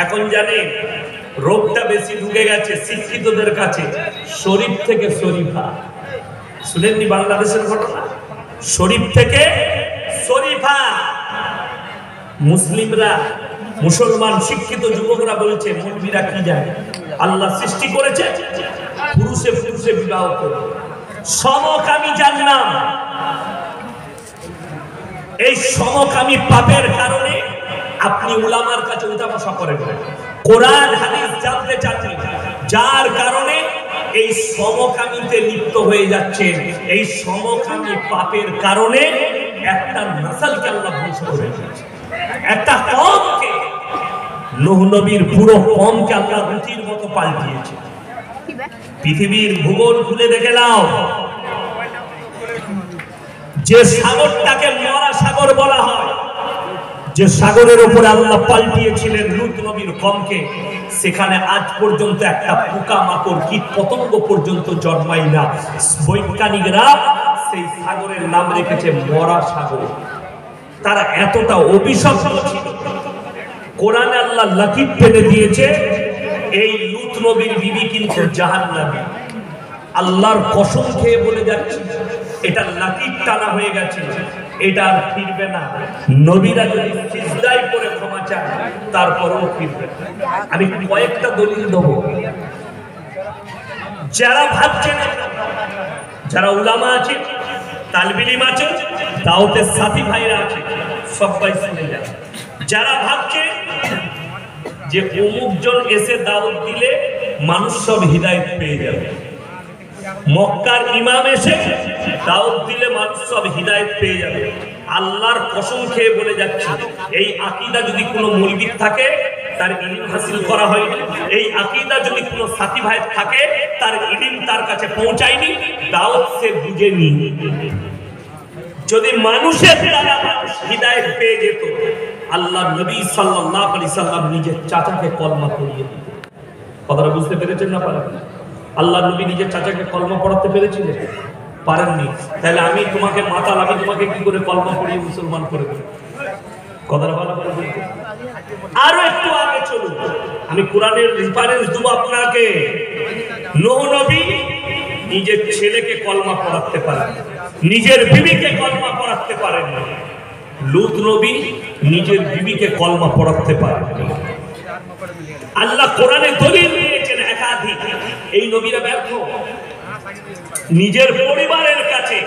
এখন জানে রোগটা বেশি ঢুকে গেছে শিক্ষিতদের কাছে, শরীফ থেকে শরীফা। শুনেননি বাংলাদেশের ঘটনা? শরীফ থেকে শরীফা। মুসলিমরা, মুসলমান শিক্ষিত যুবকরা বলছে মৌলবীরা কি জানে, আল্লাহ সৃষ্টি করেছে পুরুষে পুরুষে বিবাহ করে সমকামী জানলাম। এই সমকামী পাপের কারণে আপনি উলামার কাছে উঠা বসা করেন, কোরআন হাদিস জানতে চাচ্ছেন, যার কারণে এই সমকামীতে লিপ্ত হয়ে যাচ্ছে। এই সমকামী পাপের কারণে একটা নসলকে আল্লাহ ধ্বংস করে দিয়েছে, একটা কওমকে, নূহ নবীর পুরো কওমকে আল্লাহ রুটির মতো পাল্টিয়েছে। পৃথিবীর ভূগোল খুলে দেখে নাও, যে সাগরটাকে মরা সাগর বলা হয়, যে সাগরের উপরে আল্লাহ পাল্টিয়েছিলেন লূত নবীর কওমকে, সেখানে আজ পর্যন্ত একটা পোকা মাকড় কীট পতঙ্গ পর্যন্ত জন্মায় না। বৈজ্ঞানিকরা সেই সাগরের নাম রেখেছে মরা সাগর। তারা এতটা অভিশপ্ত ছিল। কোরআনে আল্লাহ লাকিব টেনে দিয়েছে, এই লূত নবীর বিবি কিন্তু জাহান্নামী। আল্লাহর কসম খেয়ে বলে যাচ্ছে, এটা লাকিব টানা হয়ে গেছে, এটা আর ফিরবে না। নবীরা যদি সিজদায় পড়ে ক্ষমা চায় তারপরেও ফিরবে না। আমি কয়েকটা দলিল দেব। যারা ভাবছেন, যারা উলামা আছে, তালিবে ইলম আছে, দাওয়াতের সাথী ভাইরা আছে, সবাই শুনে যান। যারা ভাবছে যে অমুক জন এসে দাওয়াত দিলে মানুষ সব হিদায়াত পেয়ে যাবে, মক্কার ইমাম এসে দাওয়াত দিলে মানুষ সব হিদায়াত পেয়ে যাবে, আল্লাহর কসম খেয়ে বলে যাচ্ছে, এই আকীদা যদি কোনো মৌলবীর থাকে তার ইলম হাসিল করা হয়নি, এই আকীদা যদি কোনো সাথী ভাই থাকে তার ইলম তার কাছে পৌঁছায়নি, দাওয়াত সে বুঝেনি। যদি মানুষের দ্বারা মানুষ হিদায়াত পেয়ে যেত, আল্লাহ নবী সাল্লাল্লাহু আলাইহি সাল্লাম নিজের চাচাকে কলমা পড়িয়ে দিতেন। কথাটা বুঝতে পেরেছেন না পারেন? আল্লাহ নবী নিজের চাচাকে কলমা পড়াতে পেরেছিলেন? পারেননি। তাহলে আমি তোমাকে মাতাল, আমি তোমাকে কি করে কলমা পড়িয়ে মুসলমান করে দেব? কথাটা ভালো করে বলতে। আরো একটু আগে চলুন, আমি কোরআনের রেফারেন্স দেব আপনাকে। নূহ নবী নিজের ছেলেকে কলমা পড়াতে পারেন, নিজের বিবিকে কলমা পড়াতে পারেন। লূত নবী নিজের বিবিকে কলমা পড়াতে পারেন। আল্লাহ কোরআনে দলিল দিয়েছেন একাধিক। এই নবীরা ব্যর্থ নিজের পরিবারের কাছে,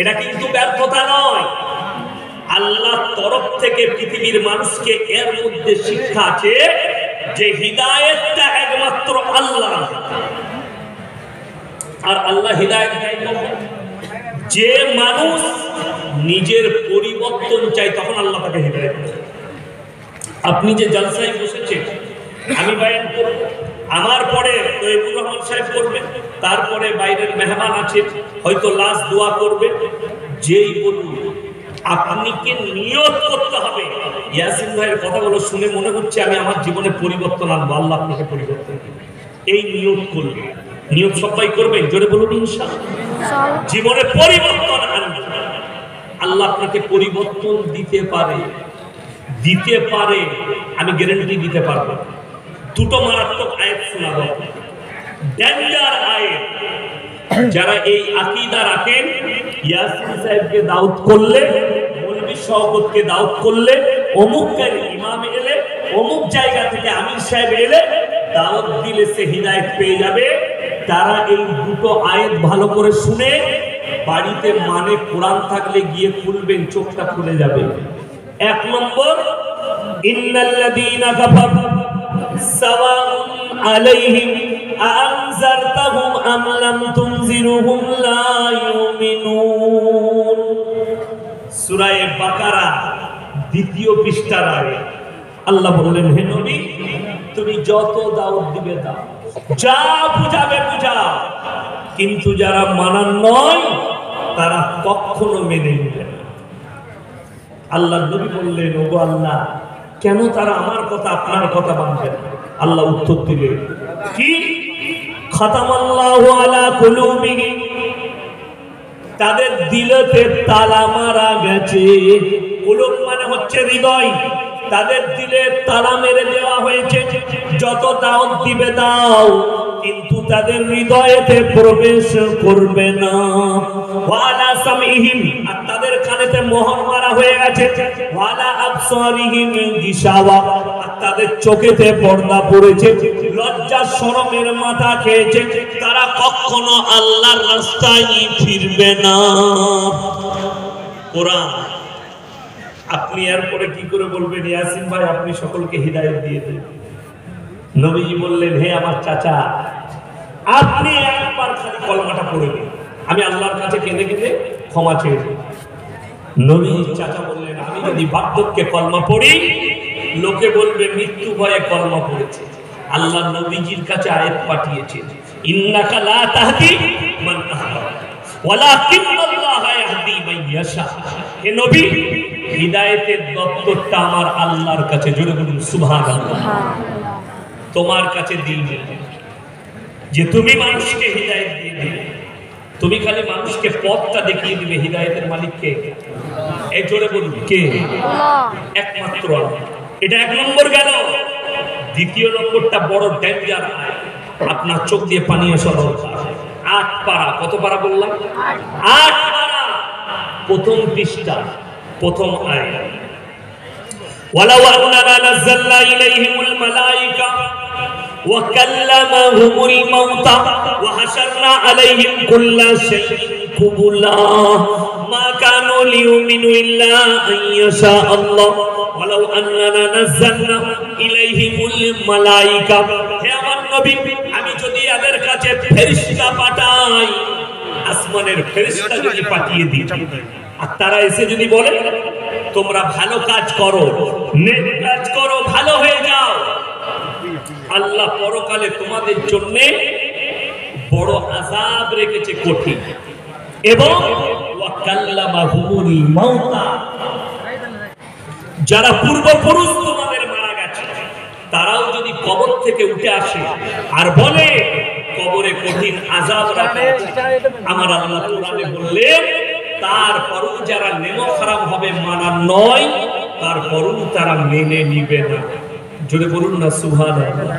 এটা কিন্তু ব্যর্থতা নয়। আল্লাহর তরফ থেকে পৃথিবীর মানুষকে এর মধ্যে শিক্ষা আছে যে হিদায়াতটা একমাত্র আল্লাহ, আর আল্লাহ হিদায়াত দেয় কখন? যে মানুষ নিজের পরিবর্তন চাই তখন আল্লাহ তাকে হিদায়াত দেয়। আপনি যে জলসায় বসেছেন, আমি বয়ান করব, আমার পরে তৈবুর রহমান সাহেব করবেন, তারপরে বাইরের মেহমান আছে, হয়তো লাস্ট দোয়া করবে। যেই বলুন, আপনাকে নিয়ত করতে হবে। ইয়াসিন ভাইয়ের কথাগুলো শুনে মনে হচ্ছে আমি আমার জীবনে পরিবর্তন আনবো, আল্লাহ আপনাকে পরিবর্তন করবে। এই নিয়ত করবে, নিয়ত সবাই করবেন, জোরে বলুন ইনশাআল্লাহ। জীবনে পরিবর্তন আনবে, আল্লাহ আপনাকে পরিবর্তন দিতে পারে, দিতে পারে, আমি গ্যারান্টি দিতে পারবো। দুটো মারাত্মক আয়াত শোনাবো, ডেঞ্জার আয়াত। যারা এই আকীদা রাখেন, ইয়াসিন সাহেবকে দাওয়াত করলে, মৌলভী শওকতকে দাওয়াত করলে, অমুকের ইমাম এলে, অমুক জায়গা থেকে আমির সাহেব এলে দাওয়াত দিলে সে হিদায়াত পেয়ে যাবে, তারা এই দুটো আয়াত ভালো করে শুনে বাড়িতে মানে কোরআন থাকলে গিয়ে খুলবেন, চোখটা খুলে যাবে। এক নম্বর, ইন্নাল্লাযীনা কাফারু সাওয়াউন আলাইহিম আনজারতাহুম আম লাম তুনজিরুহুম লা ইউমিনুন। সূরা বাকারা ২য় পৃষ্ঠার আয়াত। আল্লাহ বললেন, হে নবী, তুমি যত দাওয়াত দিবে দাও, যা বুঝাবে বুঝাও, কিন্তু যারা মানার নয় তারা কখনো মেনে নেবে না। আল্লাহ নবী বললেন, ওগো আল্লাহ, কেন তারা আমার কথা আপনার কথা মানবে না? আল্লাহ উত্তর দিলেন, কি? খাতামাল্লাহু আলা কুলুবিহিম, তাদের দিলেতে তালা মারা গেছে। কুলুব মানে হচ্ছে হৃদয়, তাদের দিলে তালা মেরে দেওয়া হয়েছে, যত দাওয়াত দিবে দাও, কিন্তু তাদের হৃদয়েতে প্রবেশ করবে না। ওয়ালা সামিহিম, আর তাদের কানেতে মোহর মারা হয়ে গেছে। ওয়ালা আবসারিহিম গিশাওয়া, আর তাদের চোখেতে পর্দা পড়েছে, লজ্জা শরমের মাথা খেয়েছে, তারা কখনো আল্লাহর রাস্তায় ফিরবে না। কোরআন। আপনি এরপরে কি করে বলবেন ইয়াসিন ভাই আপনি সকলকে হিদায়াত দিয়ে দেন? নবীজি বললেন, হে আমার চাচা, আপনি একবার খালি কলমাটা পড়ে দিন, আমি আল্লাহর কাছে কেঁদে কেঁদে ক্ষমা চেয়ে দিই। নবীজির চাচা বললেন, আমি যদি বার্ধক্যে কলমা পড়ি, লোকে বলবে মৃত্যু ভয়ে কলমা পড়েছে। আল্লাহ নবীজির কাছে আয়াত পাঠিয়েছে, ইন্নাকা লা তাহদি মান আহবাবতা ওয়ালাকিন্নাল্লাহা ইয়াহদি মান ইয়াশা। হে নবী, হিদায়াতের দপ্তরটা আমার আল্লাহর কাছে, জোরে বলুন সুবহানাল্লাহ। তোমার কাছে দিই যে তুমি মানুষকে হিদায়াত দিয়ে দিবে, তুমি খালি মানুষকে পথটা দেখিয়ে দিবে। হিদায়াতের মালিক কে? এই জোরে বলুন কে? আল্লাহ, একমাত্র আল্লাহ। এটা এক নম্বর গেল। দ্বিতীয় নম্বরটা বড় ডেঞ্জার। আপনার চোখ দিয়ে পানি আসা দরকার। 8 পারা, কত পারা বললাম? 8 পারা, প্রথম পৃষ্ঠা, প্রথম আয়াত। ওয়ালাউ আন্নানা নাযালনা ইলাইহিমুল মালায়েকা ওয়া কাল্লামাহুমুল মাউতা ওয়া হাশারনা আলাইহিম কুল্লা শাইইন কুবুলা মা কানু লিয়ুমিনু ইল্লা আন ইয়াশা আল্লাহ ওয়ালাউ আন্নানা নাযালনা ইলাইহিমুল মালায়েকা। হে আমার নবী, আমি যদি এদের কাছে ফেরেশতা পাঠাই, আসমানের ফেরেশতা যদি পাঠিয়ে দিই, আর তারা এসে যদি বলে তোমরা ভালো কাজ করো, নেক কাজ করো, ভালো হয়ে যাও, আল্লাহ পরকালে তোমাদের জন্য বড় আযাব রেখেছে কঠিন। এবং ওয়া কাল্লামাহুমুল মাউতা, যারা পূর্বপুরুষ তোমাদের মারা গেছে, তারাও যদি কবর থেকে উঠে আসে আর বলে কবরে কঠিন আযাব রাখা আছে, আমার আল্লাহ কোরআনে বললেন তারপরও যারা নেমো খারাপ হবে মানা নয়, তারপরও তারা মেনে নিবে না। জোরে বলুন না সুবহানাল্লাহ।